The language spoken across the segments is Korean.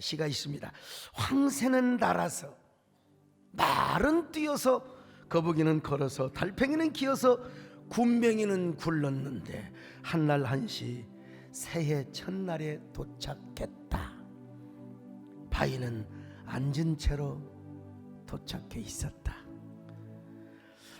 시가 있습니다. 황새는 날아서, 말은 뛰어서, 거북이는 걸어서, 달팽이는 기어서, 군뱅이는 굴렀는데 한날 한시 새해 첫날에 도착했다. 바위는 앉은 채로 도착해 있었다.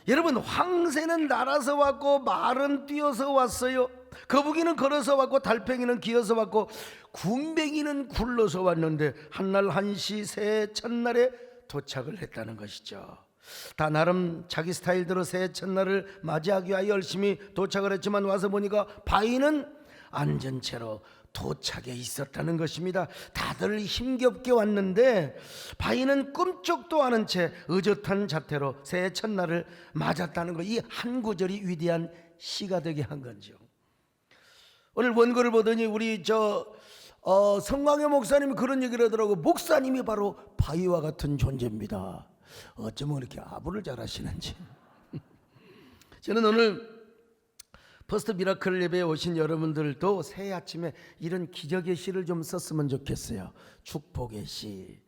여러분, 황새는 날아서 왔고 말은 뛰어서 왔어요. 거북이는 걸어서 왔고 달팽이는 기어서 왔고 군뱅이는 굴러서 왔는데 한날 한시 새해 첫날에 도착을 했다는 것이죠. 다 나름 자기 스타일대로 새해 첫날을 맞이하기 위하여 열심히 도착을 했지만 와서 보니까 바위는 앉은 채로 도착해 있었다는 것입니다. 다들 힘겹게 왔는데 바위는 꿈쩍도 않은 채 의젓한 자태로 새해 첫날을 맞았다는 것, 이 한 구절이 위대한 시가 되게 한 건지요. 오늘 원고를 보더니 우리 성광의 목사님이 그런 얘기를 하더라고. 목사님이 바로 바위와 같은 존재입니다. 어쩌면 이렇게 아부를 잘하시는지. 저는 오늘 퍼스트 미라클 예배에 오신 여러분들도 새해 아침에 이런 기적의 시를 좀 썼으면 좋겠어요. 축복의 시.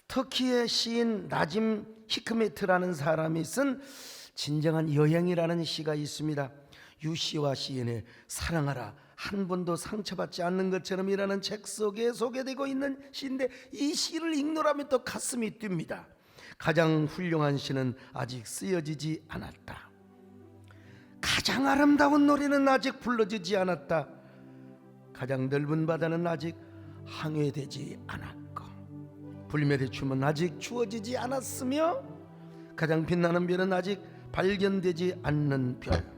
터키의 시인 나짐 히크메트라는 사람이 쓴 진정한 여행이라는 시가 있습니다. 유시와 시인의 사랑하라 한 번도 상처받지 않는 것처럼이라는 책 속에 소개되고 있는 시인데, 이 시를 읽노라면 또 가슴이 뜁니다. 가장 훌륭한 시는 아직 쓰여지지 않았다. 가장 아름다운 노래는 아직 불러지지 않았다. 가장 넓은 바다는 아직 항해되지 않았고, 불멸의 춤은 아직 추어지지 않았으며, 가장 빛나는 별은 아직 발견되지 않는 별.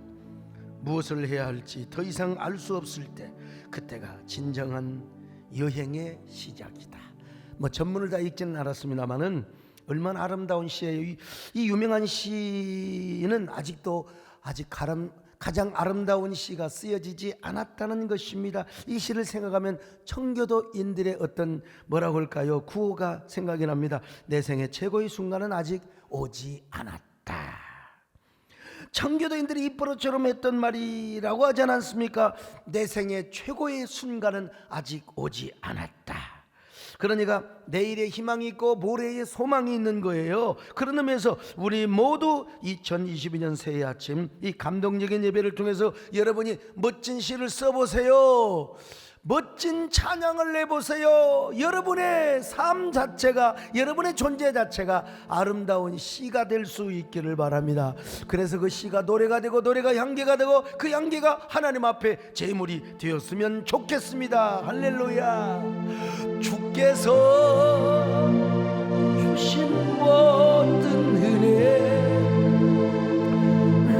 무엇을 해야 할지 더 이상 알 수 없을 때, 그때가 진정한 여행의 시작이다. 전문을 다 읽지는 않았습니다만은 얼마나 아름다운 시예요. 이 유명한 시는 아직도 가장 아름다운 시가 쓰여지지 않았다는 것입니다. 이 시를 생각하면 청교도인들의 어떤 뭐라고 할까요? 구호가 생각이 납니다. 내 생의 최고의 순간은 아직 오지 않았다. 청교도인들이 입버릇처럼 했던 말이라고 하지 않았습니까? 내 생의 최고의 순간은 아직 오지 않았다. 그러니까 내일의 희망이 있고 모레의 소망이 있는 거예요. 그런 의미에서 우리 모두 2022년 새해 아침 이 감동적인 예배를 통해서 여러분이 멋진 시를 써보세요. 멋진 찬양을 내보세요. 여러분의 삶 자체가, 여러분의 존재 자체가 아름다운 시가 될 수 있기를 바랍니다. 그래서 그 시가 노래가 되고, 노래가 향기가 되고, 그 향기가 하나님 앞에 제물이 되었으면 좋겠습니다. 할렐루야. 주께서 주신 모든 은혜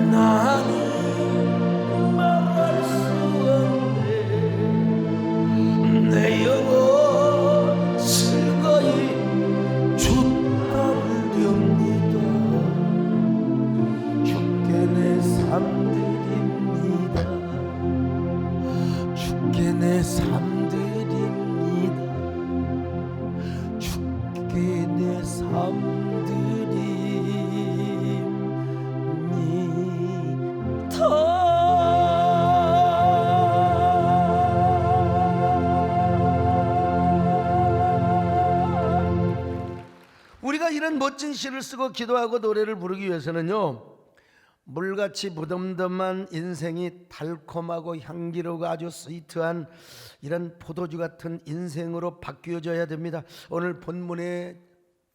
나는 말할 수 없네. 내 영혼 슬거이 주따르렵니다. 주께 내 삶 드립니다. 주께 내 삶 드립니다. 주께 내 삶 우리가 이런 멋진 시를 쓰고 기도하고 노래를 부르기 위해서는요, 물같이 무덤덤한 인생이 달콤하고 향기로고 아주 스위트한 이런 포도주 같은 인생으로 바뀌어져야 됩니다. 오늘 본문의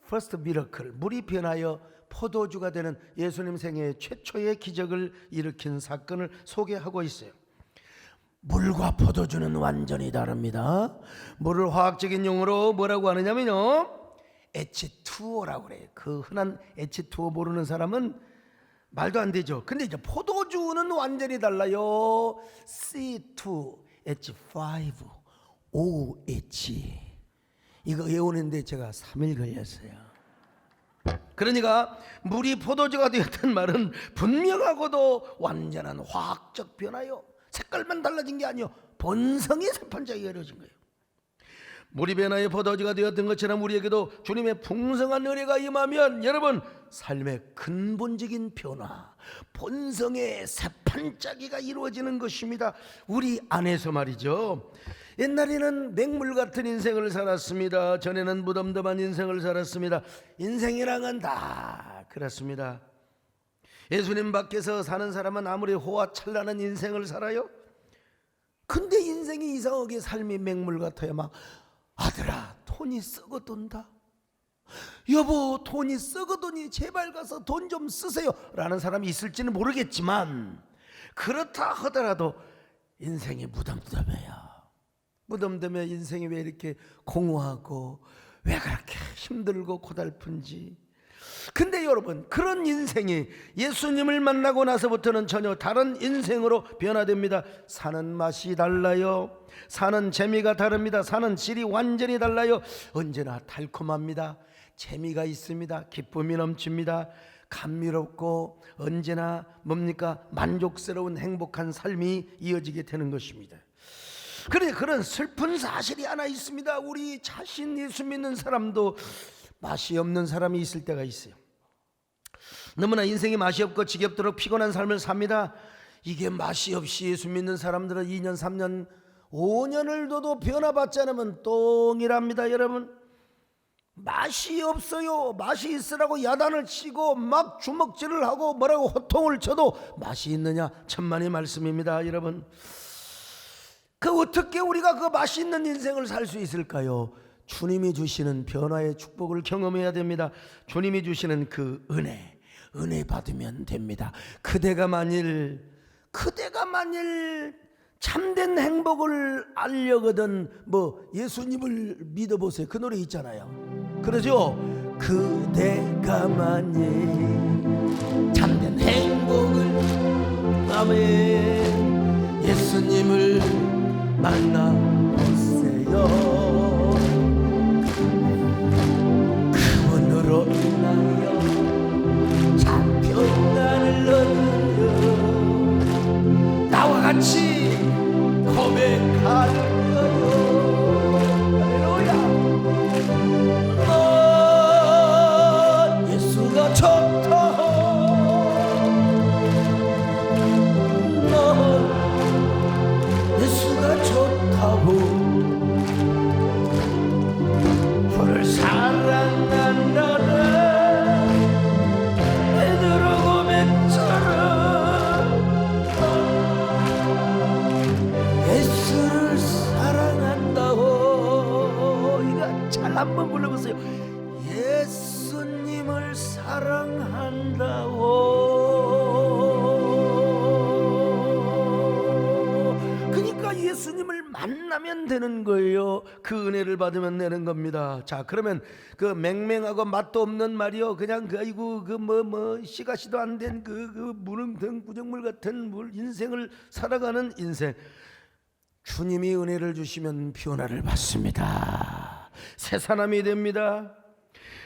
퍼스트 미러클, 물이 변하여 포도주가 되는 예수님 생애 최초의 기적을 일으킨 사건을 소개하고 있어요. 물과 포도주는 완전히 다릅니다. 물을 화학적인 용어로 뭐라고 하느냐면요, H2O라고 그래요. 그 흔한 H2O 모르는 사람은 말도 안 되죠. 근데 이제 포도주는 완전히 달라요. C2H5OH. 이거 외우는데 제가 3일 걸렸어요. 그러니까 물이 포도주가 되었단 말은 분명하고도 완전한 화학적 변화요. 색깔만 달라진 게 아니요, 본성이 새판짝이 이루어진 거예요. 물이 변화의 포도주가 되었던 것처럼 우리에게도 주님의 풍성한 은혜가 임하면 여러분, 삶의 근본적인 변화, 본성의 새판짜기가 이루어지는 것입니다. 우리 안에서 말이죠. 옛날에는 맹물 같은 인생을 살았습니다. 전에는 무덤덤한 인생을 살았습니다. 인생이랑은 다 그렇습니다. 예수님 밖에서 사는 사람은 아무리 호화찬란한 인생을 살아요. 근데 인생이 이상하게 삶이 맹물 같아요. 막 아들아 돈이 썩어돈다, 여보 돈이 썩어도니 제발 가서 돈 좀 쓰세요 라는 사람이 있을지는 모르겠지만, 그렇다 하더라도 인생이 무덤덤해요. 무덤덤해. 인생이 왜 이렇게 공허하고 왜 그렇게 힘들고 고달픈지. 근데 여러분, 그런 인생이 예수님을 만나고 나서부터는 전혀 다른 인생으로 변화됩니다. 사는 맛이 달라요. 사는 재미가 다릅니다. 사는 질이 완전히 달라요. 언제나 달콤합니다. 재미가 있습니다. 기쁨이 넘칩니다. 감미롭고 언제나 뭡니까? 만족스러운 행복한 삶이 이어지게 되는 것입니다. 그런데 그런 슬픈 사실이 하나 있습니다. 우리 자신 예수 믿는 사람도 맛이 없는 사람이 있을 때가 있어요. 너무나 인생이 맛이 없고 지겹도록 피곤한 삶을 삽니다. 이게 맛이 없이 예수 믿는 사람들은 2년, 3년, 5년을 둬도 변화받지 않으면 똥이랍니다. 여러분, 맛이 없어요. 맛이 있으라고 야단을 치고 막 주먹질을 하고 뭐라고 호통을 쳐도 맛이 있느냐? 천만의 말씀입니다. 여러분, 그 어떻게 우리가 그 맛이 있는 인생을 살 수 있을까요? 주님이 주시는 변화의 축복을 경험해야 됩니다. 주님이 주시는 그 은혜 받으면 됩니다. 그대가 만일 참된 행복을 알려거든 예수님을 믿어보세요. 그 노래 있잖아요. 그러죠? 그대가 만일 참된 행복을, 아멘, 예수님을 만나보세요. 그분으로 인하여 평안을 얻으려 나와 같이 고백할 거요. 할렐루야. 넌 예수가 좋다. 넌 예수가 좋다고. 주를 사랑한다는 예수를 사랑한다고. 이거 잘 한번 불러보세요. 예수님을 사랑한다고. 그러니까 예수님을 만나면 되는 거예요. 그 은혜를 받으면 되는 겁니다. 자, 그러면 그 맹맹하고 맛도 없는 말이요, 그냥 아이고 씨가시도 안 된 그 무릉등 구정물 같은 인생을 살아가는 인생, 주님이 은혜를 주시면 변화를 받습니다. 새 사람이 됩니다.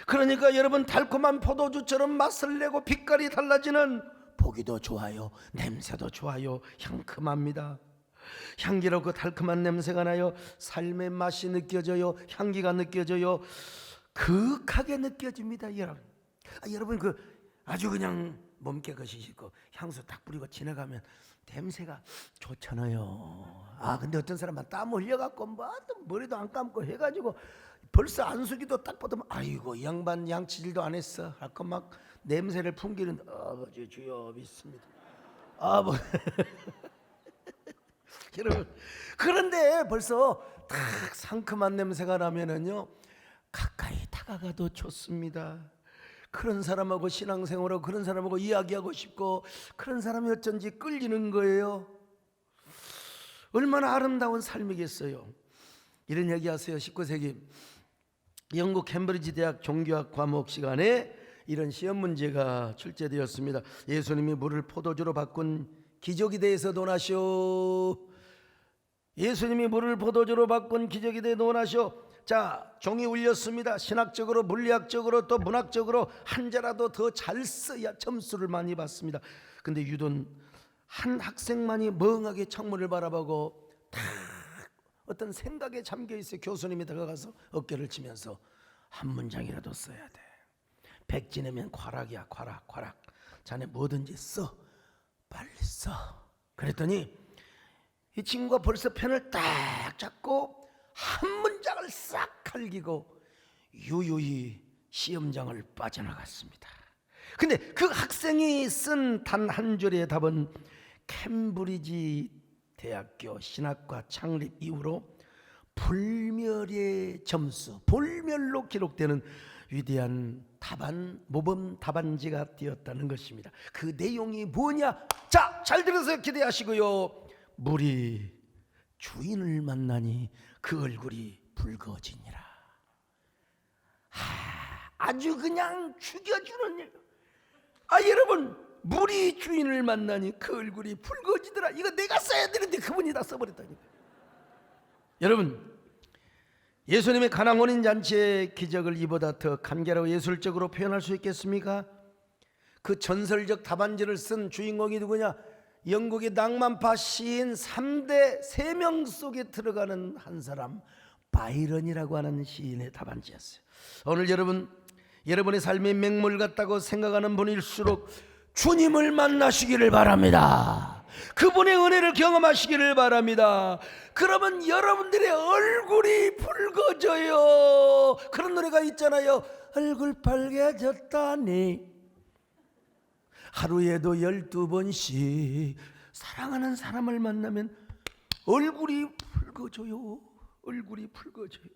그러니까 여러분, 달콤한 포도주처럼 맛을 내고 빛깔이 달라지는, 보기도 좋아요, 냄새도 좋아요, 향큼합니다. 향기롭고 달콤한 냄새가 나요. 삶의 맛이 느껴져요. 향기가 느껴져요. 그윽하게 느껴집니다. 여러분 그 아주 그냥 몸깨끗이 씻고 향수 딱 뿌리고 지나가면 냄새가 좋잖아요. 근데 어떤 사람은 땀 흘려갖고 머리도 안 감고 해가지고 벌써 안수기도 딱 보면 아이고 이 양반 양치질도 안 했어 하고 막 냄새를 풍기는, 아버지 주여 믿습니다. 여러분, 그런데 벌써 딱 상큼한 냄새가 나면은요, 가까이 다가가도 좋습니다. 그런 사람하고 신앙생활하고 그런 사람하고 이야기하고 싶고, 그런 사람이 어쩐지 끌리는 거예요. 얼마나 아름다운 삶이겠어요. 이런 얘기하세요. 19세기 영국 캠브리지 대학 종교학 과목 시간에 이런 시험 문제가 출제되었습니다. 예수님이 물을 포도주로 바꾼 기적에 대해서 논하시오. 예수님이 물을 포도주로 바꾼 기적에 대해 논하시오. 자, 종이 울렸습니다. 신학적으로, 물리학적으로, 또 문학적으로 한 자라도 더 잘 써야 점수를 많이 받습니다. 근데 유독 한 학생만이 멍하게 창문을 바라보고 탁 어떤 생각에 잠겨 있어요. 교수님이 다가가서 어깨를 치면서 한 문장이라도 써야 돼. 백지내면 과락이야, 과락. 자네 뭐든지 써, 빨리 써. 그랬더니 이 친구가 벌써 펜을 딱 잡고 한 문장을 싹 갈기고 유유히 시험장을 빠져나갔습니다. 근데 그 학생이 쓴 단 한 줄의 답은 캠브리지 대학교 신학과 창립 이후로 불멸의 점수, 불멸로 기록되는 위대한 답안, 모범 답안지가 되었다는 것입니다. 그 내용이 뭐냐? 자, 잘 들어서 기대하시고요. 물이 주인을 만나니 그 얼굴이 붉어지니라. 아주 그냥 죽여주는 일. 여러분, 물이 주인을 만나니 그 얼굴이 붉어지더라. 이거 내가 써야 되는데 그분이 다 써버렸다니까. 여러분, 예수님의 가나 혼인 잔치의 기적을 이보다 더 감개로 예술적으로 표현할 수 있겠습니까? 그 전설적 답안지를 쓴 주인공이 누구냐? 영국의 낭만파 시인 3대 3명 속에 들어가는 한 사람, 바이런이라고 하는 시인의 답안지였어요. 오늘 여러분의 삶이 맹물 같다고 생각하는 분일수록 주님을 만나시기를 바랍니다. 그분의 은혜를 경험하시기를 바랍니다. 그러면 여러분들의 얼굴이 붉어져요. 그런 노래가 있잖아요. 얼굴 빨개졌다니. 하루에도 12번씩 사랑하는 사람을 만나면 얼굴이 붉어져요. 얼굴이 붉어져요.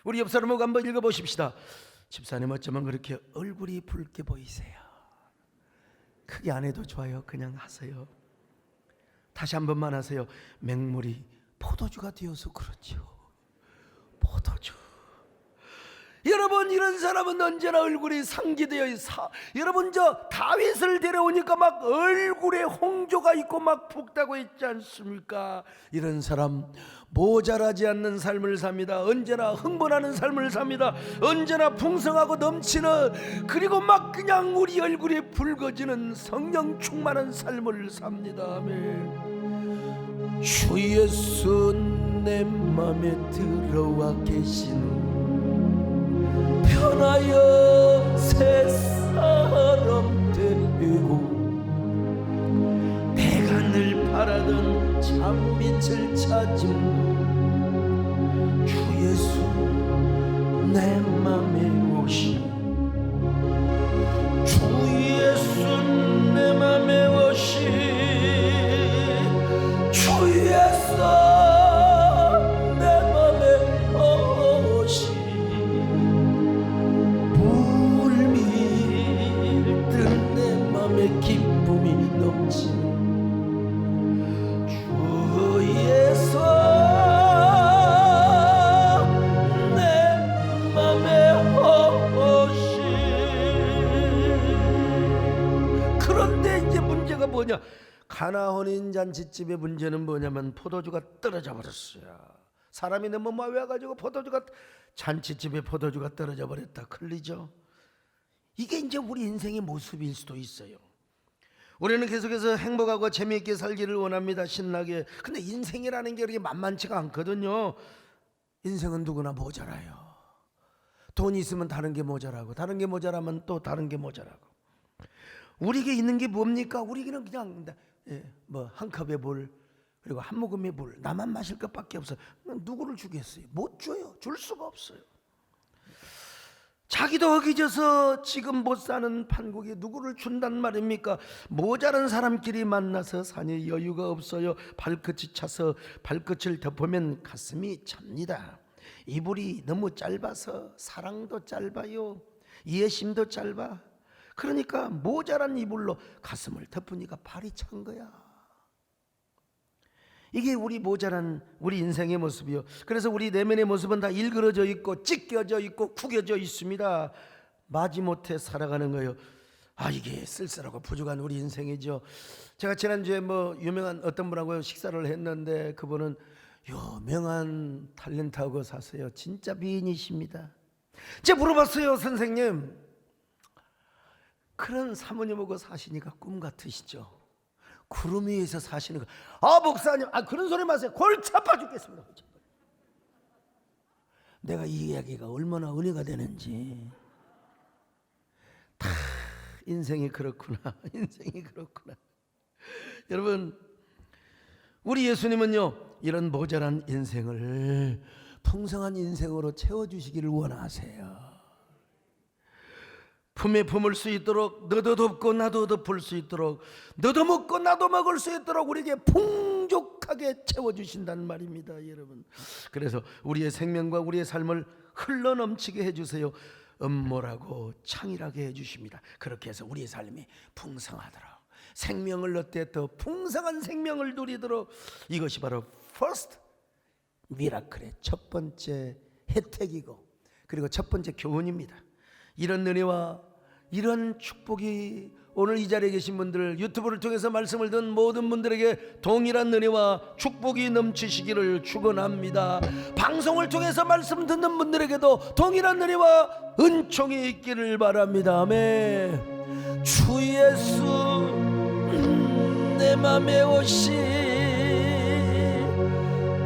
우리 옆 사람하고 한번 읽어보십시다. 집사님 어쩌면 그렇게 얼굴이 붉게 보이세요? 크게 안 해도 좋아요. 그냥 하세요. 다시 한 번만 하세요. 맹물이 포도주가 되어서 그렇죠. 포도주. 여러분, 이런 사람은 언제나 얼굴이 상기되어 있어. 여러분, 저 다윗을 데려오니까 막 얼굴에 홍조가 있고 막 붓다고 있지 않습니까? 이런 사람 모자라지 않는 삶을 삽니다. 언제나 흥분하는 삶을 삽니다. 언제나 풍성하고 넘치는, 그리고 막 그냥 우리 얼굴이 붉어지는 성령 충만한 삶을 삽니다. 아멘. 주 예수 내 맘에 들어와 계시는 편하여 새 사람 되고 내가 늘 바라던 참빛을 찾은 주 예수 내 맘에 오시. 주 예수 내 맘에 오시. 주 예수 내 맘에 오시. 물밀듯 내 맘에 기쁨이 넘치는 뭐냐? 가나 혼인 잔치집의 문제는 뭐냐면 포도주가 떨어져 버렸어요. 사람이 너무 모여가지고 포도주가, 잔치집에 포도주가 떨어져 버렸다. 큰일이죠. 이게 이제 우리 인생의 모습일 수도 있어요. 우리는 계속해서 행복하고 재미있게 살기를 원합니다. 신나게. 근데 인생이라는 게 그렇게 만만치가 않거든요. 인생은 누구나 모자라요. 돈이 있으면 다른 게 모자라고, 다른 게 모자라면 또 다른 게 모자라고. 우리에게 있는 게 뭡니까? 우리에게는 그냥 뭐 한 컵의 물, 그리고 한 모금의 물, 나만 마실 것밖에 없어요. 누구를 주겠어요? 못 줘요. 줄 수가 없어요. 자기도 허기져서 지금 못 사는 판국에 누구를 준단 말입니까? 모자란 사람끼리 만나서 사니 여유가 없어요. 발끝이 차서 발끝을 덮으면 가슴이 찹니다. 이불이 너무 짧아서 사랑도 짧아요. 이해심도 짧아. 그러니까 모자란 이불로 가슴을 덮으니까 발이 찬 거야. 이게 우리 모자란 우리 인생의 모습이요. 그래서 우리 내면의 모습은 다 일그러져 있고 찢겨져 있고 구겨져 있습니다. 마지못해 살아가는 거예요. 이게 쓸쓸하고 부족한 우리 인생이죠. 제가 지난주에 유명한 어떤 분하고 식사를 했는데 그분은 유명한 탤런트하고 사세요. 진짜 미인이십니다. 제가 물어봤어요. 선생님, 그런 사모님하고 사시니까 꿈 같으시죠? 구름 위에서 사시는 거. 목사님, 그런 소리 마세요. 골치 아파 죽겠습니다. 내가 이 이야기가 얼마나 은혜가 되는지. 다 인생이 그렇구나. 인생이 그렇구나. 여러분, 우리 예수님은요, 이런 모자란 인생을 풍성한 인생으로 채워주시기를 원하세요. 품에 품을 수 있도록, 너도 덮고 나도 덮을 수 있도록, 너도 먹고 나도 먹을 수 있도록 우리에게 풍족하게 채워주신다는 말입니다, 여러분. 그래서 우리의 생명과 우리의 삶을 흘러넘치게 해주세요. 음모라고 창이라게 해주십니다. 그렇게 해서 우리의 삶이 풍성하도록, 생명을 얻되 더 풍성한 생명을 누리도록, 이것이 바로 first 미라클의 첫 번째 혜택이고, 그리고 첫 번째 교훈입니다. 이런 은혜와 이런 축복이 오늘 이 자리에 계신 분들, 유튜브를 통해서 말씀을 듣는 모든 분들에게 동일한 은혜와 축복이 넘치시기를 축원합니다. 방송을 통해서 말씀 듣는 분들에게도 동일한 은혜와 은총이 있기를 바랍니다. 아멘. 주 예수 내 맘에 오시,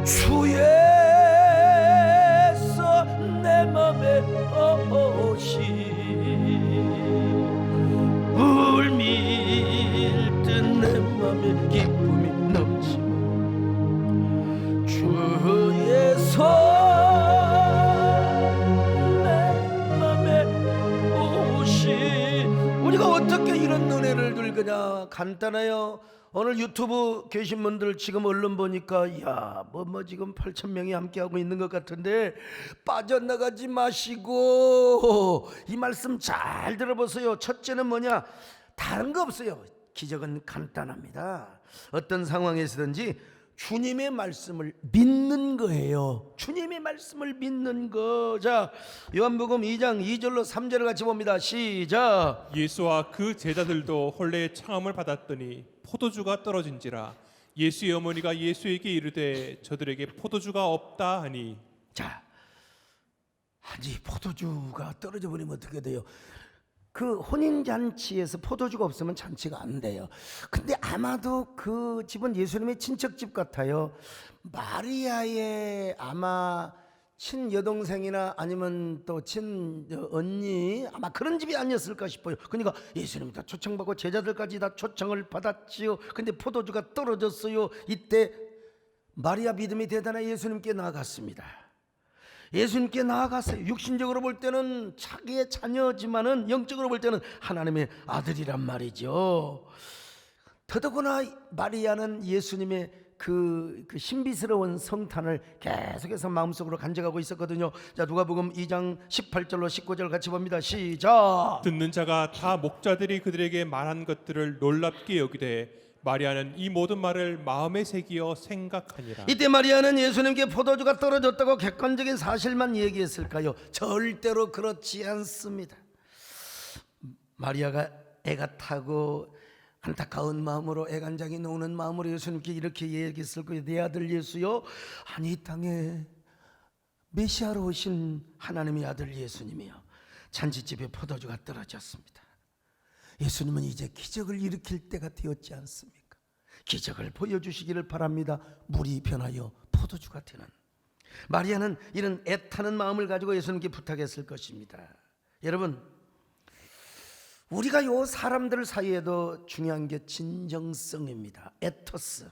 주 예수 내 맘에 오시, 물밀듯 내 맘에 기쁨이 넘치고, 주 예수 내 맘에 오시. 우리가 어떻게 이런 은혜를 누리느냐? 간단해요. 오늘 유튜브 계신 분들 지금 언론 보니까 뭐 지금 8,000명이 함께하고 있는 것 같은데, 빠져나가지 마시고 이 말씀 잘 들어보세요. 첫째는 뭐냐? 다른 거 없어요. 기적은 간단합니다. 어떤 상황에서든지 주님의 말씀을 믿는 거예요. 주님의 말씀을 믿는 거. 자, 요한복음 2장 2절로 3절을 같이 봅니다. 시작. 예수와 그 제자들도 혼례의 청함을 받았더니 포도주가 떨어진지라 예수의 어머니가 예수에게 이르되 저들에게 포도주가 없다 하니. 자, 아니 포도주가 떨어져 버리면 어떻게 돼요? 그 혼인잔치에서 포도주가 없으면 잔치가 안 돼요. 근데 아마도 그 집은 예수님의 친척집 같아요. 마리아의 아마 친여동생이나 아니면 또 친언니, 아마 그런 집이 아니었을까 싶어요. 그러니까 예수님이 다 초청받고 제자들까지 다 초청을 받았지요. 근데 포도주가 떨어졌어요. 이때 마리아 믿음이 대단해 예수님께 나아갔습니다. 예수님께 나아갔어요. 육신적으로 볼 때는 자기의 자녀지만은 영적으로 볼 때는 하나님의 아들이란 말이죠. 더더구나 마리아는 예수님의 그 신비스러운 성탄을 계속해서 마음속으로 간직하고 있었거든요. 자, 누가복음 2장 18절로 19절 같이 봅니다. 시작. 듣는 자가 다 목자들이 그들에게 말한 것들을 놀랍게 여기되 마리아는 이 모든 말을 마음에 새기어 생각하니라. 이때 마리아는 예수님께 포도주가 떨어졌다고 객관적인 사실만 얘기했을까요? 절대로 그렇지 않습니다. 마리아가 애가 타고 안타까운 마음으로, 애간장이 녹는 마음으로 예수님께 이렇게 얘기했을 거예요. 내 아들 예수요, 아니 이 땅에 메시아로 오신 하나님의 아들 예수님이요, 잔치집에 포도주가 떨어졌습니다. 예수님은 이제 기적을 일으킬 때가 되었지 않습니까? 기적을 보여주시기를 바랍니다. 물이 변하여 포도주가 되는. 마리아는 이런 애타는 마음을 가지고 예수님께 부탁했을 것입니다. 여러분, 우리가 요 사람들 사이에도 중요한 게 진정성입니다. 에토스.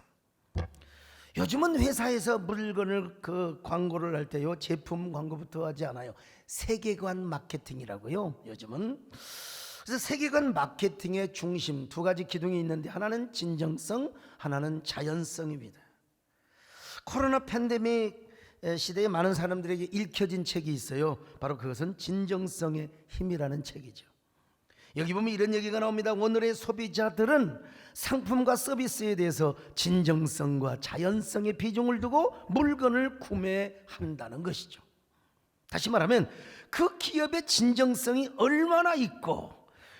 요즘은 회사에서 물건을 광고를 할 때요, 제품 광고부터 하지 않아요. 세계관 마케팅이라고요, 요즘은. 그래서 세계관 마케팅의 중심 두 가지 기둥이 있는데, 하나는 진정성, 하나는 자연성입니다. 코로나 팬데믹 시대에 많은 사람들에게 읽혀진 책이 있어요. 바로 그것은 진정성의 힘이라는 책이죠. 여기 보면 이런 얘기가 나옵니다. 오늘의 소비자들은 상품과 서비스에 대해서 진정성과 자연성의 비중을 두고 물건을 구매한다는 것이죠. 다시 말하면 그 기업의 진정성이 얼마나 있고,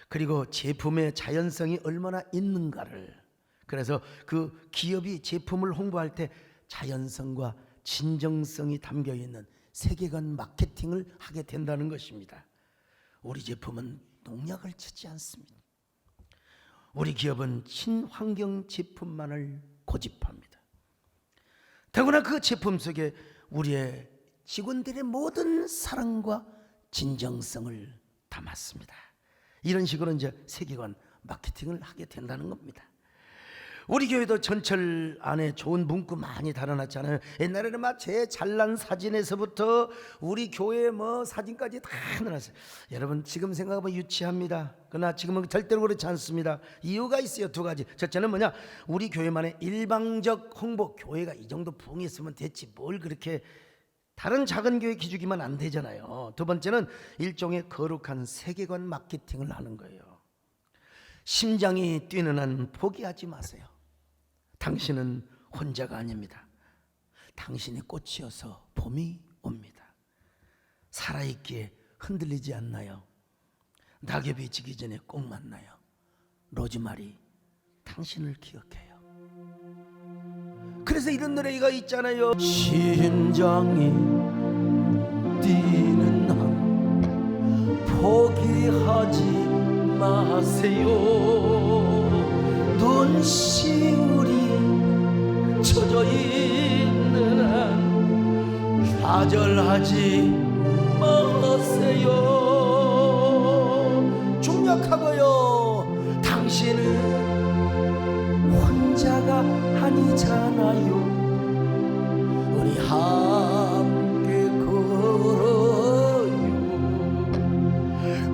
그리고 제품의 자연성이 얼마나 있는가를, 그래서 그 기업이 제품을 홍보할 때 자연성과 진정성이 담겨있는 세계관 마케팅을 하게 된다는 것입니다. 우리 제품은 농약을 치지 않습니다. 우리 기업은 친환경 제품만을 고집합니다. 더구나 그 제품 속에 우리의 직원들의 모든 사랑과 진정성을 담았습니다. 이런 식으로 이제 세계관 마케팅을 하게 된다는 겁니다. 우리 교회도 전철 안에 좋은 문구 많이 달아놨잖아요. 옛날에는 막 제 잘난 사진에서부터 우리 교회 뭐 사진까지 다 넣어놨어요. 여러분 지금 생각하면 유치합니다. 그러나 지금은 절대로 그렇지 않습니다. 이유가 있어요. 두 가지. 첫째는 뭐냐, 우리 교회만의 일방적 홍보. 교회가 이 정도 부흥했으면 됐지 뭘 그렇게 다른 작은 교회 기죽이면 안 되잖아요. 두 번째는 일종의 거룩한 세계관 마케팅을 하는 거예요. 심장이 뛰는 한 포기하지 마세요. 당신은 혼자가 아닙니다. 당신이 꽃이어서 봄이 옵니다. 살아있기에 흔들리지 않나요? 낙엽이 지기 전에 꼭 만나요. 로즈마리, 당신을 기억해요. 그래서 이런 노래가 있잖아요. 심장이 뛰는 한 포기하지 마세요. 눈시울이 젖어 있는 한 좌절하지 마세요. 중력하고요. 당신은 혼자가 아니잖아요. 우리 함께 걸어요.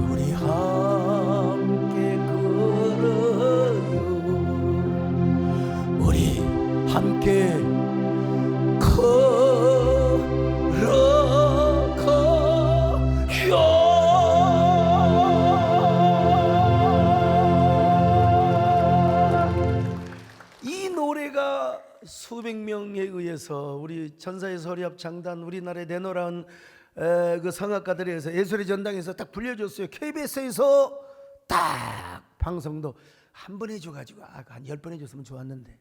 우리 함께 걸어요. 우리 함께 이 노래가 수백 명에 의해서 우리 전사의 서리합창단, 우리나라의 내노라운 그 성악가들에 의해서 예술의 전당에서 딱 불려줬어요. KBS에서 딱 방송도 한 번 해줘가지고 한 10번 해줬으면 좋았는데,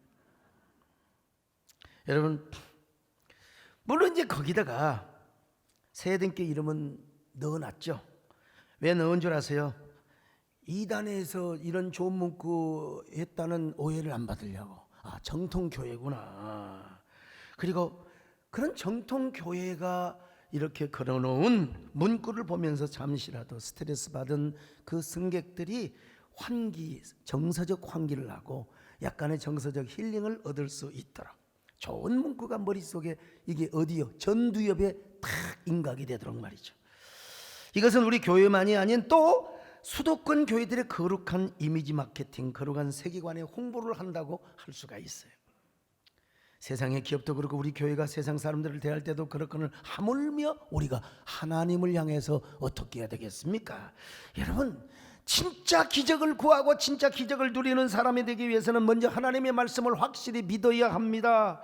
여러분 물론 이제 거기다가 세대께 이름은 넣어놨죠. 왜 넣은 줄 아세요? 이단에서 이런 좋은 문구 했다는 오해를 안 받으려고. 아, 정통교회구나. 그리고 그런 정통교회가 이렇게 걸어놓은 문구를 보면서 잠시라도 스트레스 받은 그 승객들이 환기, 정서적 환기를 하고 약간의 정서적 힐링을 얻을 수 있도록 좋은 문구가 머릿속에 이게 어디요? 전두엽에 탁 인각이 되도록 말이죠. 이것은 우리 교회만이 아닌 또 수도권 교회들의 거룩한 이미지 마케팅, 거룩한 세계관의 홍보를 한다고 할 수가 있어요. 세상의 기업도 그렇고 우리 교회가 세상 사람들을 대할 때도 그렇거늘 하물며 우리가 하나님을 향해서 어떻게 해야 되겠습니까? 여러분, 진짜 기적을 구하고 진짜 기적을 누리는 사람이 되기 위해서는 먼저 하나님의 말씀을 확실히 믿어야 합니다.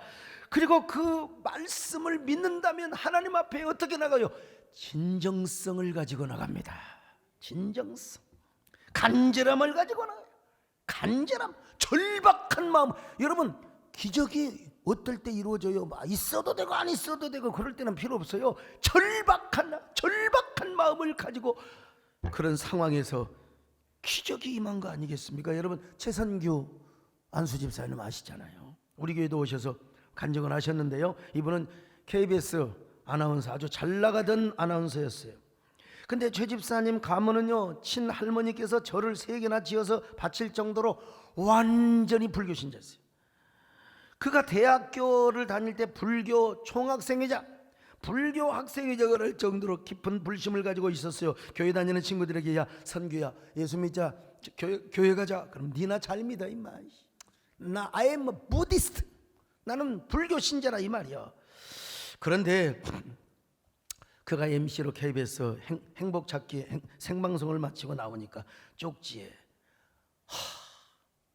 그리고 그 말씀을 믿는다면 하나님 앞에 어떻게 나가요? 진정성을 가지고 나갑니다. 진정성, 간절함을 가지고 나가요. 간절함, 절박한 마음. 여러분, 기적이 어떨 때 이루어져요? 있어도 되고 안 있어도 되고 그럴 때는 필요 없어요. 절박한 마음을 가지고 그런 상황에서 기적이 임한 거 아니겠습니까? 여러분, 최선규 안수집사님 아시잖아요. 우리 교회도 오셔서 간증을 하셨는데요. 이분은 KBS 아나운서, 아주 잘 나가던 아나운서였어요. 근데 최 집사님 가문은요, 친할머니께서 절을 3개나 지어서 바칠 정도로 완전히 불교 신자였어요. 그가 대학교를 다닐 때 불교 총학생회장, 불교 학생회장을 할 정도로 깊은 불심을 가지고 있었어요. 교회 다니는 친구들에게, 야 선규야, 예수 믿자, 교회 가자. 그럼 니나 잘 믿어 임마. 나 I am a Buddhist. 나는 불교 신자라 이 말이야. 그런데 그가 MC로 KBS 행복 찾기 생방송을 마치고 나오니까 쪽지에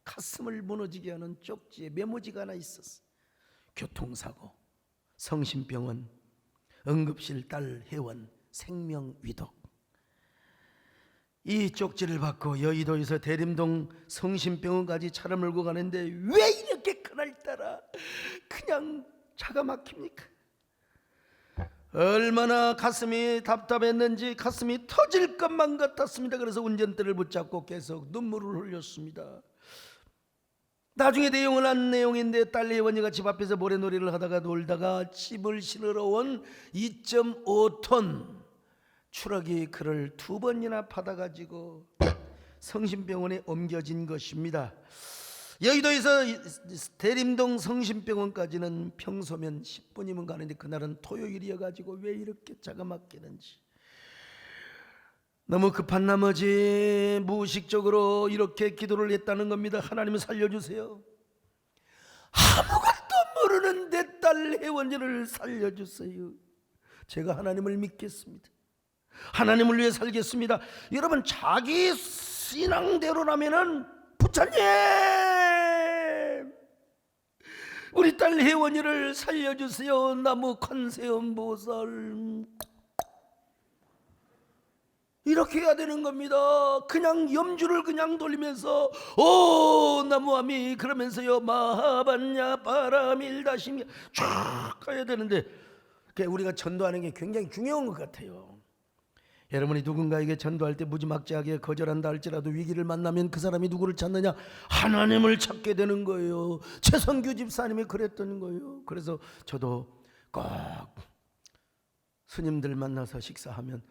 가슴을 무너지게 하는 쪽지에 메모지가 하나 있었어. 교통사고, 성심병원, 응급실 딸 회원, 생명위독. 이 쪽지를 받고 여의도에서 대림동 성심병원까지 차를 몰고 가는데 왜 이렇게 그날따라 그냥 차가 막힙니까? 얼마나 가슴이 답답했는지 가슴이 터질 것만 같았습니다. 그래서 운전대를 붙잡고 계속 눈물을 흘렸습니다. 나중에 내용은 안 내용인데 딸 예원이가 집 앞에서 모래놀이를 하다가 놀다가 집을 실으러 온 2.5톤 추락이 그를 2번이나 받아가지고 성심병원에 옮겨진 것입니다. 여의도에서 대림동 성심병원까지는 평소면 10분이면 가는데 그날은 토요일이어가지고 왜 이렇게 자그맣게는지, 너무 급한 나머지 무의식적으로 이렇게 기도를 했다는 겁니다. 하나님 살려주세요. 아무것도 모르는 내 딸 혜원이를 살려주세요. 제가 하나님을 믿겠습니다. 하나님을 위해 살겠습니다. 여러분, 자기 신앙대로라면은 부처님, 우리 딸 혜원이를 살려주세요. 나무 관세음보살, 이렇게 해야 되는 겁니다. 그냥 염주를 그냥 돌리면서 오 나무아미 그러면서요 마하반야 바라밀다심이 쫙 가야 되는데, 우리가 전도하는 게 굉장히 중요한 것 같아요. 여러분이 누군가에게 전도할 때 무지막지하게 거절한다 할지라도 위기를 만나면 그 사람이 누구를 찾느냐? 하나님을 찾게 되는 거예요. 최선규 집사님이 그랬던 거예요. 그래서 저도 꼭 스님들 만나서 식사하면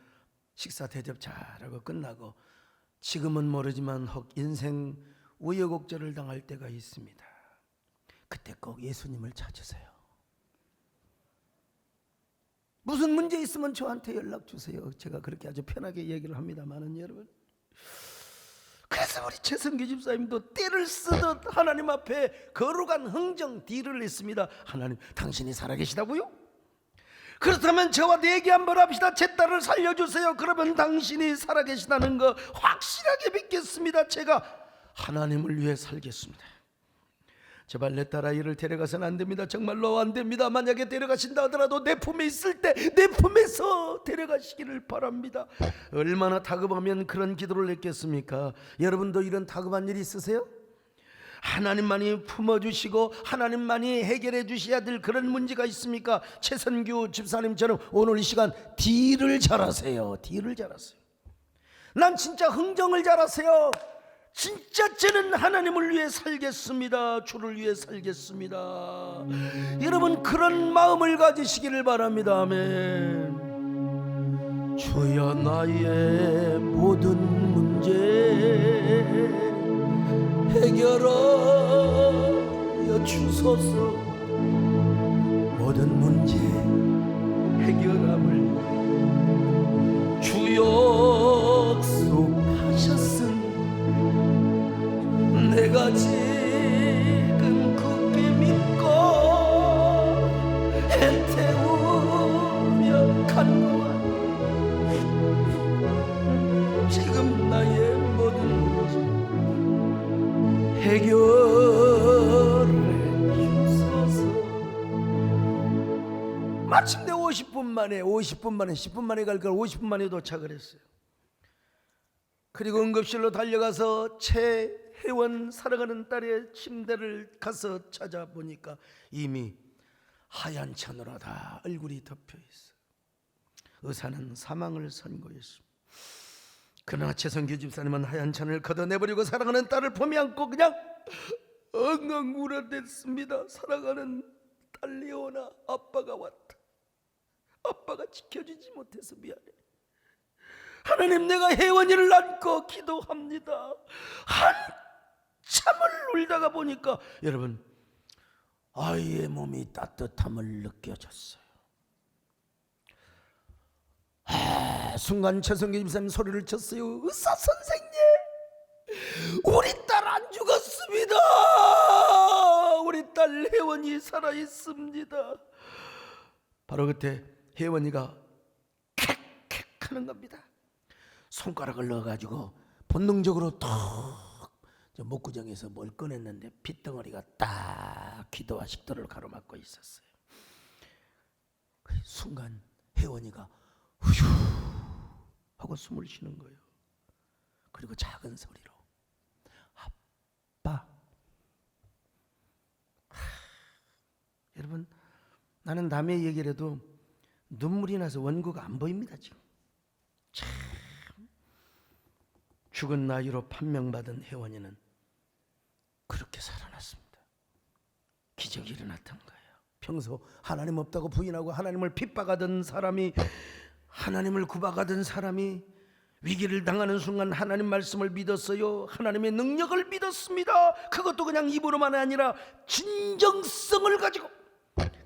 식사 대접 잘하고 끝나고, 지금은 모르지만 혹 인생 우여곡절을 당할 때가 있습니다. 그때 꼭 예수님을 찾으세요. 무슨 문제 있으면 저한테 연락 주세요. 제가 그렇게 아주 편하게 얘기를 합니다만은 여러분, 그래서 우리 최성규 집사님도 띠를 쓰듯 하나님 앞에 거룩한 흥정 딜을 했습니다. 하나님, 당신이 살아계시다고요? 그렇다면 저와 내기 한번 합시다. 제 딸을 살려주세요. 그러면 당신이 살아계시다는 거 확실하게 믿겠습니다. 제가 하나님을 위해 살겠습니다. 제발 내 딸아이를 데려가서는 안 됩니다. 정말로 안 됩니다. 만약에 데려가신다 하더라도 내 품에 있을 때 내 품에서 데려가시기를 바랍니다. 얼마나 다급하면 그런 기도를 했겠습니까? 여러분도 이런 다급한 일 있으세요? 하나님만이 품어주시고 하나님만이 해결해 주셔야 될 그런 문제가 있습니까? 최선규 집사님처럼 오늘 이 시간 딜을 잘하세요. 딜을 잘하세요. 난 진짜 흥정을 잘하세요. 진짜 저는 하나님을 위해 살겠습니다. 주를 위해 살겠습니다. 여러분, 그런 마음을 가지시기를 바랍니다. 아멘. 주여 나의 모든 문제 해결하여 주소서. 모든 문제 해결함을 주 약속하셨음 내가 지금 굳게 믿고 애태우며 간구하니 지금 나의 모든 문제 해결해 주소서. 마침내 50분 만에 10분 만에 갈 걸 50분 만에 도착을 했어요. 그리고 응급실로 달려가서 최혜원 사랑하는 딸의 침대를 가서 찾아보니까 이미 하얀 천으로 다 얼굴이 덮여 있어. 의사는 사망을 선고했습니다. 그러나 최성규 집사님은 하얀 천을 걷어내버리고 사랑하는 딸을 품에 안고 그냥 엉엉 울어댔습니다. 사랑하는 딸 리오나, 아빠가 왔다. 아빠가 지켜주지 못해서 미안해. 하나님, 내가 혜원이를 안고 기도합니다. 한참을 울다가 보니까 여러분, 아이의 몸이 따뜻함을 느껴졌어요. 순간 최성규 집사님 소리를 쳤어요. 의사 선생님, 우리 딸 안 죽었습니다. 우리 딸 혜원이 살아있습니다. 바로 그때 혜원이가 캑캑 하는 겁니다. 손가락을 넣어가지고 본능적으로 톡 목구정에서 뭘 꺼냈는데 핏덩어리가 딱 기도와 식도를 가로막고 있었어요. 그 순간 혜원이가 후휴 하고 숨을 쉬는 거예요. 그리고 작은 소리로 아빠. 여러분, 나는 남의 얘기를 해도 눈물이 나서 원고가 안 보입니다. 지금 참, 죽은 나이로 판명받은 혜원이는 그렇게 살아났습니다. 기적이 일어났던 거예요. 평소 하나님 없다고 부인하고 하나님을 핍박하던 사람이, 하나님을 구박하던 사람이 위기를 당하는 순간 하나님 말씀을 믿었어요. 하나님의 능력을 믿었습니다. 그것도 그냥 입으로만 아니라 진정성을 가지고,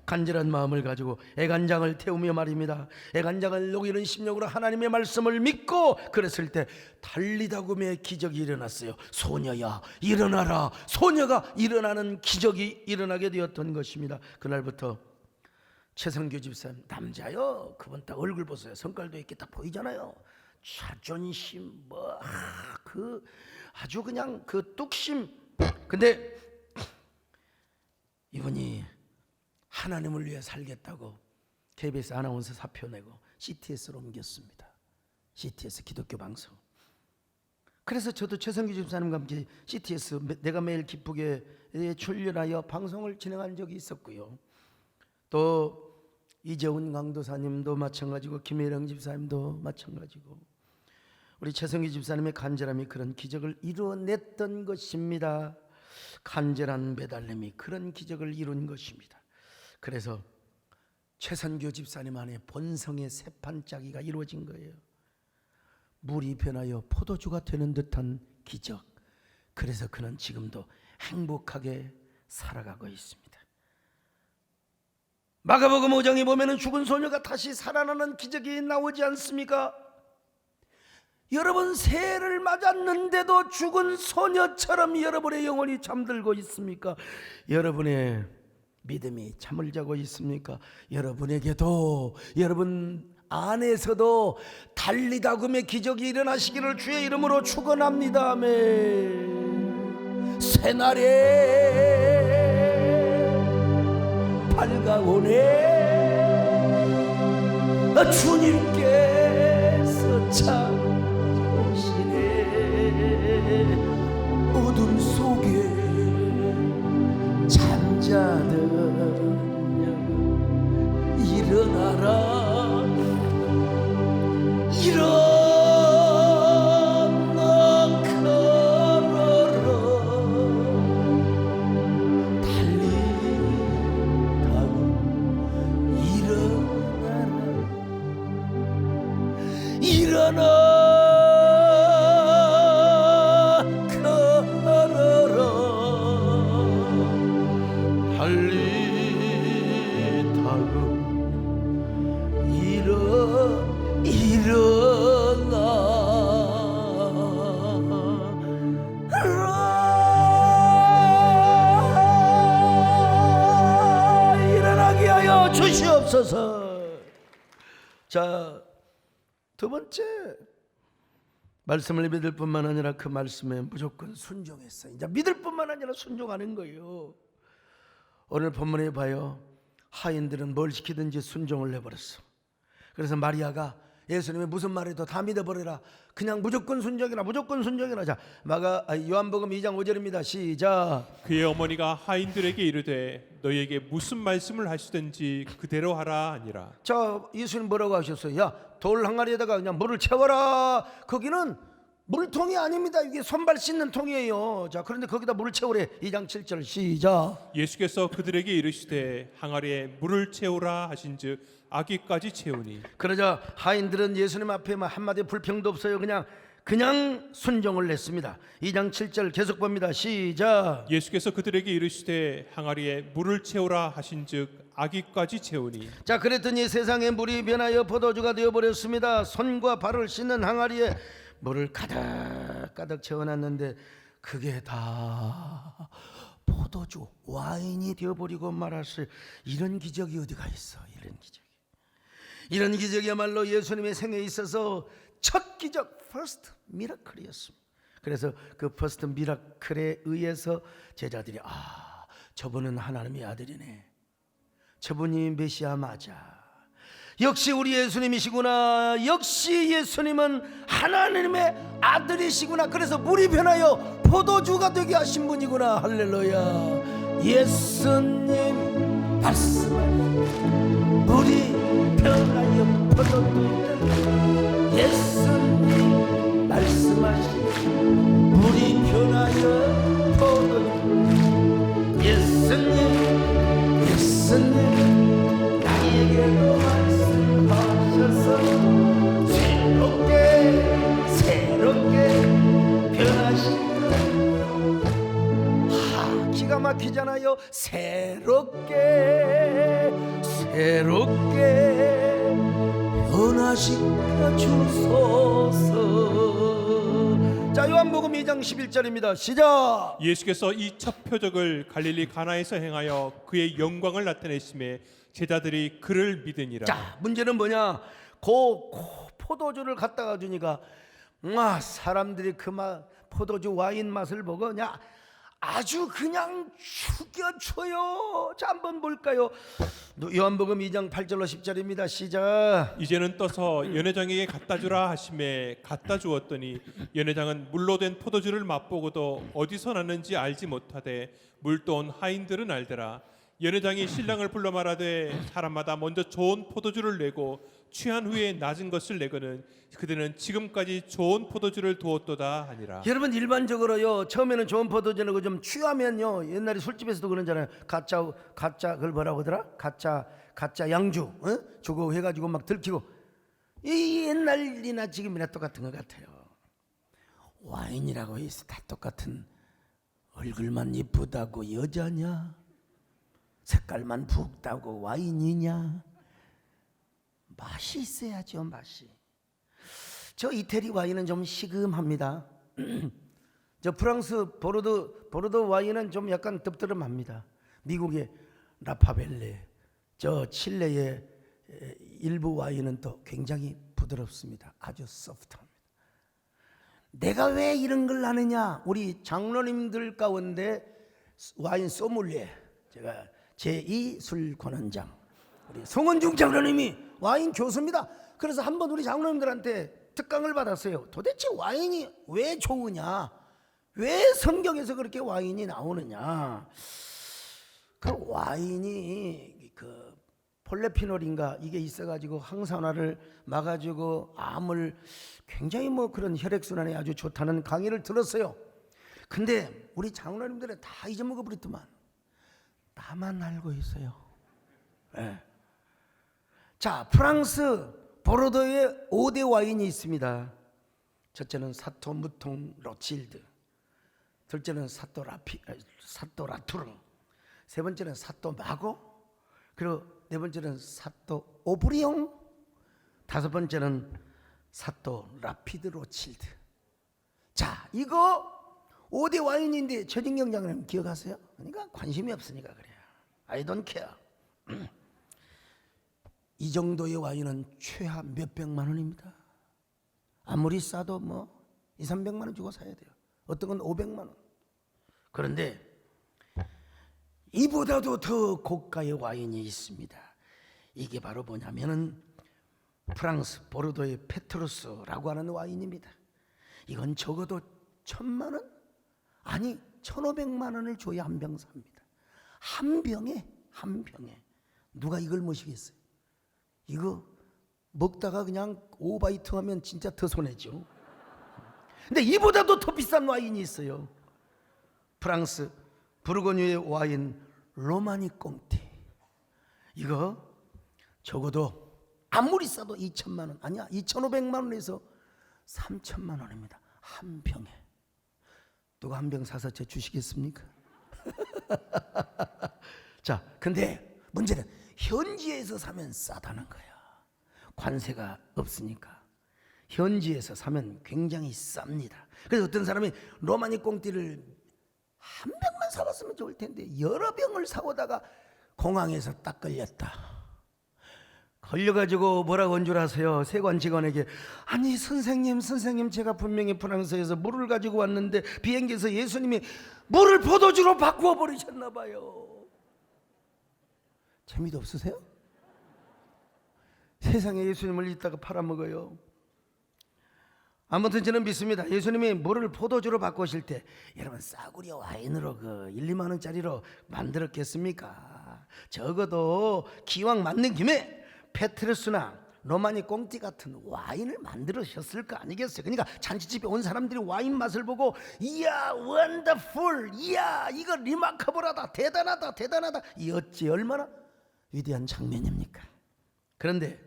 간절한 마음을 가지고 애간장을 태우며 말입니다. 애간장을 녹이는 심령으로 하나님의 말씀을 믿고 그랬을 때 달리다굼의 기적이 일어났어요. 소녀야 일어나라. 소녀가 일어나는 기적이 일어나게 되었던 것입니다. 그날부터 최성규 집사님, 남자요, 그분 딱 얼굴 보세요. 성깔도 있게 딱 보이잖아요. 자존심 그 아주 그냥 그 뚝심. 근데 이분이 하나님을 위해 살겠다고 KBS 아나운서 사표 내고 CTS로 옮겼습니다. CTS 기독교 방송. 그래서 저도 최성규 집사님과 함께 CTS 내가 매일 기쁘게 출연하여 방송을 진행한 적이 있었고요. 또 이재훈 강도사님도 마찬가지고 김혜령 집사님도 마찬가지고 우리 최성규 집사님의 간절함이 그런 기적을 이루어냈던 것입니다. 간절한 매달림이 그런 기적을 이룬 것입니다. 그래서 최선교 집사님 안에 본성의 새판짜기가 이루어진 거예요. 물이 변하여 포도주가 되는 듯한 기적. 그래서 그는 지금도 행복하게 살아가고 있습니다. 마가복음 5장에 보면 죽은 소녀가 다시 살아나는 기적이 나오지 않습니까? 여러분, 새해를 맞았는데도 죽은 소녀처럼 여러분의 영혼이 잠들고 있습니까? 여러분의 믿음이 잠을 자고 있습니까? 여러분에게도, 여러분 안에서도 달리다굼의 기적이 일어나시기를 주의 이름으로 축원합니다. 아멘. 새날에 밝아오네. 주님께서 찾아오시네. 어둠 속에 잠자던 일어나라. 일어나 걸어라. 달리다고 일어나라. 일어나 걸어라. 달리다고 일어나게 하여 주시옵소서. 자, 두 번째, 말씀을 믿을 뿐만 아니라 그 말씀에 무조건 순종했어요. 이제 믿을 뿐만 아니라 순종하는 거예요. 오늘 본문에 봐요. 하인들은 뭘 시키든지 순종을 해버렸어. 그래서 마리아가 예수님이 무슨 말해도 다 믿어버려라. 그냥 무조건 순종이라, 무조건 순종이라. 자, 요한복음 2장 5절입니다. 시작. 그의 어머니가 하인들에게 이르되 너희에게 무슨 말씀을 하시든지 그대로 하라 하니라. 자, 예수님 뭐라고 하셨어요? 야, 돌 항아리에다가 그냥 물을 채워라. 거기는 물통이 아닙니다. 이게 손발 씻는 통이에요. 자, 그런데 거기다 물을 채우래. 2장 7절 시작. 예수께서 그들에게 이르시되 항아리에 물을 채우라 하신즉 아기까지 채우니. 그러자 하인들은 예수님 앞에 한마디 불평도 없어요. 그냥 순종을 했습니다. 2장 7절 계속 봅니다. 시작. 예수께서 그들에게 이르시되 항아리에 물을 채우라 하신즉 아기까지 채우니. 자, 그랬더니 세상에 물이 변하여 포도주가 되어버렸습니다. 손과 발을 씻는 항아리에 물을 가득가득 채워놨는데 그게 다 포도주, 와인이 되어버리고 말았어요. 이런 기적이 어디가 있어? 이런 기적이야말로 예수님의 생애에 있어서 첫 기적, 퍼스트 미라클이었습니다. 그래서 그 퍼스트 미라클에 의해서 제자들이 저분은 하나님의 아들이네, 저분이 메시아 맞아, 역시 우리 예수님이시구나, 역시 예수님은 하나님의 아들이시구나, 그래서 물이 변하여 포도주가 되게 하신 분이구나, 할렐루야. 예수님 말씀을 물이 변하여 포도주가, 예수님 말씀하신 물이 변하여 포도주, 예수님 나에게도 말씀하셔서 새롭게 밝히잖아요. 새롭게 변화시켜 주소서. 자, 요한복음 2장 11절입니다. 시작. 예수께서 이 첫 표적을 갈릴리 가나에서 행하여 그의 영광을 나타내심에 제자들이 그를 믿으니라. 자, 문제는 뭐냐? 포도주를 갖다가 주니까 사람들이 그 포도주 와인 맛을 보고 그냥 아주 그냥 죽여줘요. 자, 한번 볼까요? 요한복음 2장 8절로 10절입니다. 시작. 이제는 떠서 연회장에게 갖다 주라 하심에 갖다 주었더니 연회장은 물로 된 포도주를 맛보고도 어디서 났는지 알지 못하되 물도 온 하인들은 알더라. 연회장이 신랑을 불러 말하되 사람마다 먼저 좋은 포도주를 내고 취한 후에 낮은 것을 내거는 그들은 지금까지 좋은 포도주를 두었도다 하니라. 여러분, 일반적으로요, 처음에는 좋은 포도주 내고 좀 취하면요, 옛날에 술집에서도 그러잖아요. 가짜 그걸 뭐라고 하더라? 가짜 양주 주고 해가지고 막 들키고. 이 옛날이나 지금이나 똑같은 것 같아요. 와인이라고 해서 다 똑같은. 얼굴만 이쁘다고 여자냐? 색깔만 붉다고 와인이냐? 맛이 있어야죠. 맛이. 저 이태리 와인은 좀 시금합니다. 저 프랑스 보르도 와인은 좀 약간 덥드름합니다. 미국의 라파벨레, 저 칠레의 일부 와인은 또 굉장히 부드럽습니다. 아주 소프트합니다. 내가 왜 이런 걸 하느냐? 우리 장로님들 가운데 와인 소믈리에, 제가 제2술 권원장 우리 송은중 장로님이 와인 교수입니다. 그래서 한번 우리 장로님들한테 특강을 받았어요. 도대체 와인이 왜 좋으냐? 왜 성경에서 그렇게 와인이 나오느냐? 그 와인이 그 폴레피놀인가 이게 있어가지고 항산화를 막아주고 암을 굉장히 그런 혈액순환에 아주 좋다는 강의를 들었어요. 근데 우리 장로님들은 다 잊어먹어 버렸더만. 나만 알고 있어요. 네. 자, 프랑스 보르도에 5대 와인이 있습니다. 첫째는 사토 무통 로칠드, 둘째는 사토 라투르, 세 번째는 사토 마고, 그리고 네 번째는 사토 오브리옹, 다섯 번째는 사토 라피드 로칠드. 자, 이거 5대 와인인데 최진경 장로님 기억하세요? 그러니까 관심이 없으니까 그래요. I don't care. 이 정도의 와인은 최하 몇백만 원입니다. 아무리 싸도 2, 300만 원 주고 사야 돼요. 어떤 건 500만 원. 그런데 이보다도 더 고가의 와인이 있습니다. 이게 바로 뭐냐면은 프랑스 보르도의 페트루스라고 하는 와인입니다. 이건 적어도 1,000만 원? 아니 1,500만 원을 줘야 한 병 삽니다. 한 병에 누가 이걸 모시겠어요? 이거 먹다가 그냥 오바이트 하면 진짜 더 손해죠. 근데 이보다도 더 비싼 와인이 있어요. 프랑스 부르고뉴의 와인 로마니 꽁티. 이거 적어도 아무리 싸도 2,000만 원, 아니야 2,500만 원에서 3,000만 원입니다. 한 병에. 누가 한 병 사서 제 주시겠습니까? 자, 근데 문제는 현지에서 사면 싸다는 거야. 관세가 없으니까 현지에서 사면 굉장히 쌉니다. 그래서 어떤 사람이 로마니 꽁띠를 한 병만 사봤으면 좋을 텐데 여러 병을 사오다가 공항에서 딱 걸려가지고 뭐라고 한 줄 아세요? 세관 직원에게, 아니 선생님 제가 분명히 프랑스에서 물을 가지고 왔는데 비행기에서 예수님이 물을 포도주로 바꾸어 버리셨나 봐요. 재미도 없으세요? 세상에 예수님을 이따가 팔아먹어요. 아무튼 저는 믿습니다. 예수님이 물을 포도주로 바꾸실 때 여러분 싸구려 와인으로 그 1, 2만 원짜리로 만들었겠습니까? 적어도 기왕 만든 김에 페트루스나 로마니 꽁띠 같은 와인을 만들으셨을 거 아니겠어요? 그러니까 잔치집에 온 사람들이 와인 맛을 보고 이야 원더풀, 이야 이거 리마커블하다, 대단하다. 이 어찌 얼마나 위대한 장면입니까? 그런데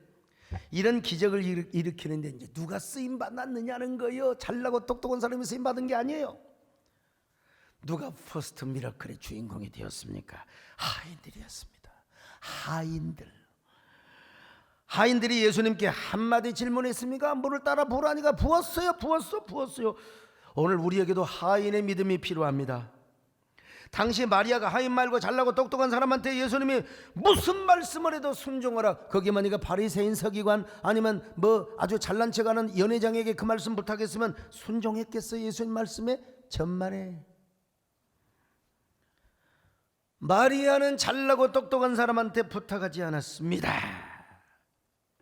이런 기적을 일으키는데 이제 누가 쓰임 받았느냐는 거예요. 잘나고 똑똑한 사람이 쓰임 받은 게 아니에요. 누가 퍼스트 미라클의 주인공이 되었습니까? 하인들이었습니다. 하인들이 예수님께 한마디 질문했습니까? 물을 따라 부으라니까 부었어요. 오늘 우리에게도 하인의 믿음이 필요합니다. 당시 마리아가 하인 말고 잘나고 똑똑한 사람한테 예수님이 무슨 말씀을 해도 순종하라. 거기만 이가 바리새인 서기관 아니면 뭐 아주 잘난 척하는 연회장에게 그 말씀 부탁했으면 순종했겠어요? 예수님 말씀에? 천만에. 마리아는 잘나고 똑똑한 사람한테 부탁하지 않았습니다.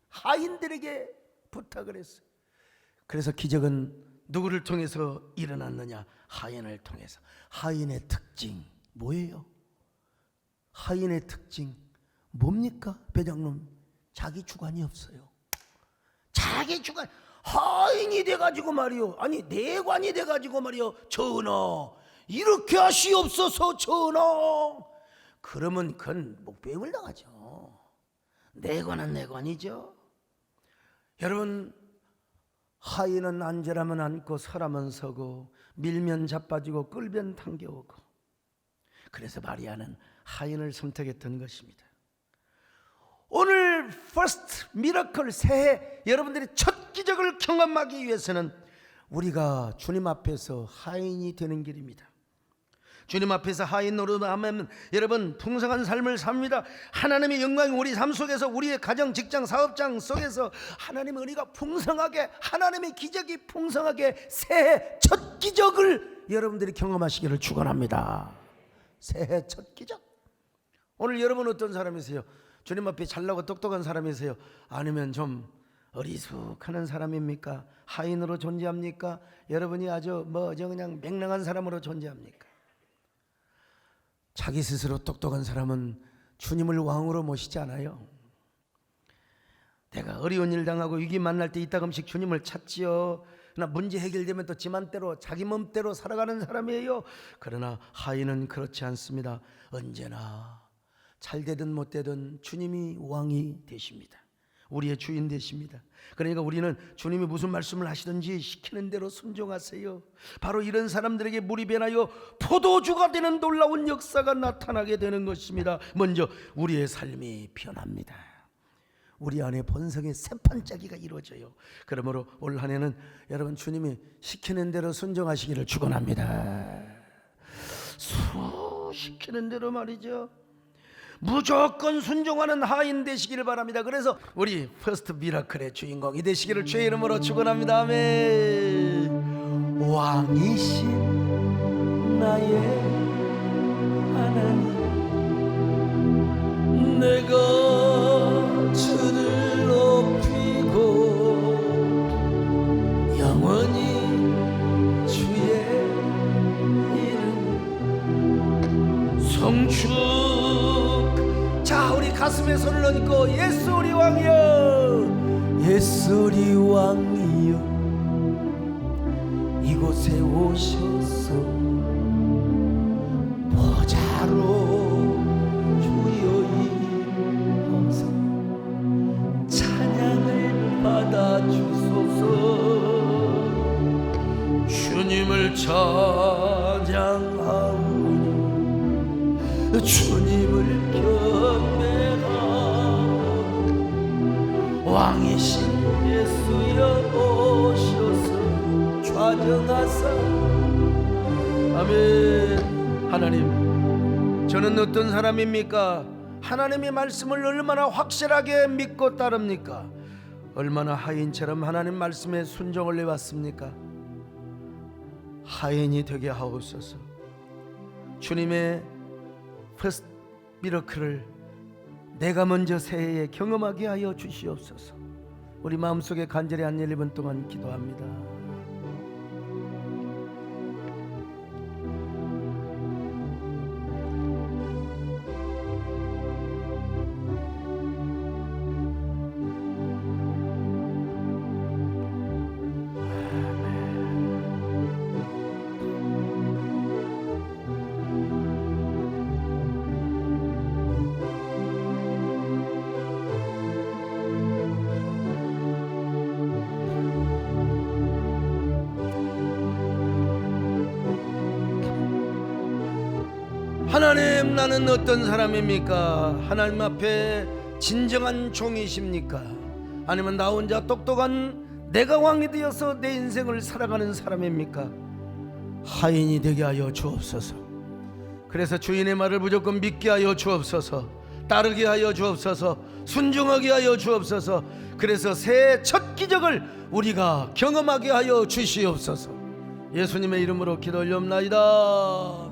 하인들에게 부탁을 했어요. 그래서 기적은 누구를 통해서 일어났느냐? 하인을 통해서. 하인의 특징 뭐예요? 하인의 특징 뭡니까? 배장님, 자기 주관이 없어요. 자기 주관. 하인이 돼가지고 말이요, 아니 내관이 돼가지고 말이요, 전하 이렇게 하시옵소서 전하. 그러면 그건 목배임을 당하죠. 내관은 내관이죠. 여러분, 하인은 앉으라면 앉고 서라면 서고 밀면 자빠지고 끌면 당겨오고. 그래서 마리아는 하인을 선택했던 것입니다. 오늘 퍼스트 미러클 새해 여러분들이 첫 기적을 경험하기 위해서는 우리가 주님 앞에서 하인이 되는 길입니다. 주님 앞에서 하인 노릇하면 여러분 풍성한 삶을 삽니다. 하나님의 영광이 우리 삶 속에서, 우리의 가정, 직장, 사업장 속에서 하나님의 은혜가 풍성하게, 하나님의 기적이 풍성하게 새해 첫 기적을 여러분들이 경험하시기를 축원합니다. 새해 첫 기적. 오늘 여러분 어떤 사람이세요? 주님 앞에 잘나고 똑똑한 사람이세요? 아니면 좀 어리숙하는 사람입니까? 하인으로 존재합니까? 여러분이 아주 그냥 맹랑한 사람으로 존재합니까? 자기 스스로 똑똑한 사람은 주님을 왕으로 모시지 않아요. 내가 어려운 일 당하고 위기 만날 때 이따금씩 주님을 찾지요. 그러나 문제 해결되면 또 지맘대로 자기 몸대로 살아가는 사람이에요. 그러나 하인은 그렇지 않습니다. 언제나 잘되든 못되든 주님이 왕이 되십니다. 우리의 주인 되십니다. 그러니까 우리는 주님이 무슨 말씀을 하시든지 시키는 대로 순종하세요. 바로 이런 사람들에게 물이 변하여 포도주가 되는 놀라운 역사가 나타나게 되는 것입니다. 먼저 우리의 삶이 변합니다. 우리 안에 본성의 새판짜기가 이루어져요. 그러므로 올 한 해는 여러분 주님이 시키는 대로 순종하시기를 축원합니다. 시키는 대로 말이죠. 무조건 순종하는 하인 되시기를 바랍니다. 그래서 우리 퍼스트 미라클의 주인공이 되시기를 주의 이름으로 축원합니다. 아멘. 왕이신 나의 하나님, 내가 주를 높이고 영원히 주의 이름 성축. 자, 우리 가슴에 손을 얹고 예수 우리 왕이여, 예수 우리 왕이여, 이곳에 오셔서 보좌로 주여 임하사 찬양을 받아주소서. 주님을 찬양하오니 주님을 경배하오. 왕이신 예수여 오셔서 좌정하사. 아멘. 하나님, 저는 어떤 사람입니까? 하나님의 말씀을 얼마나 확실하게 믿고 따릅니까? 얼마나 하인처럼 하나님 말씀에 순종을 해왔습니까? 하인이 되게 하옵소서. 주님의 퍼스트 미러클을 내가 먼저 새해에 경험하게 하여 주시옵소서. 우리 마음속에 간절히 한 1분 동안 기도합니다. 하나님, 나는 어떤 사람입니까? 하나님 앞에 진정한 종이십니까? 아니면 나 혼자 똑똑한 내가 왕이 되어서 내 인생을 살아가는 사람입니까? 하인이 되게 하여 주옵소서. 그래서 주인의 말을 무조건 믿게 하여 주옵소서. 따르게 하여 주옵소서. 순종하게 하여 주옵소서. 그래서 새 첫 기적을 우리가 경험하게 하여 주시옵소서. 예수님의 이름으로 기도 올려옵나이다.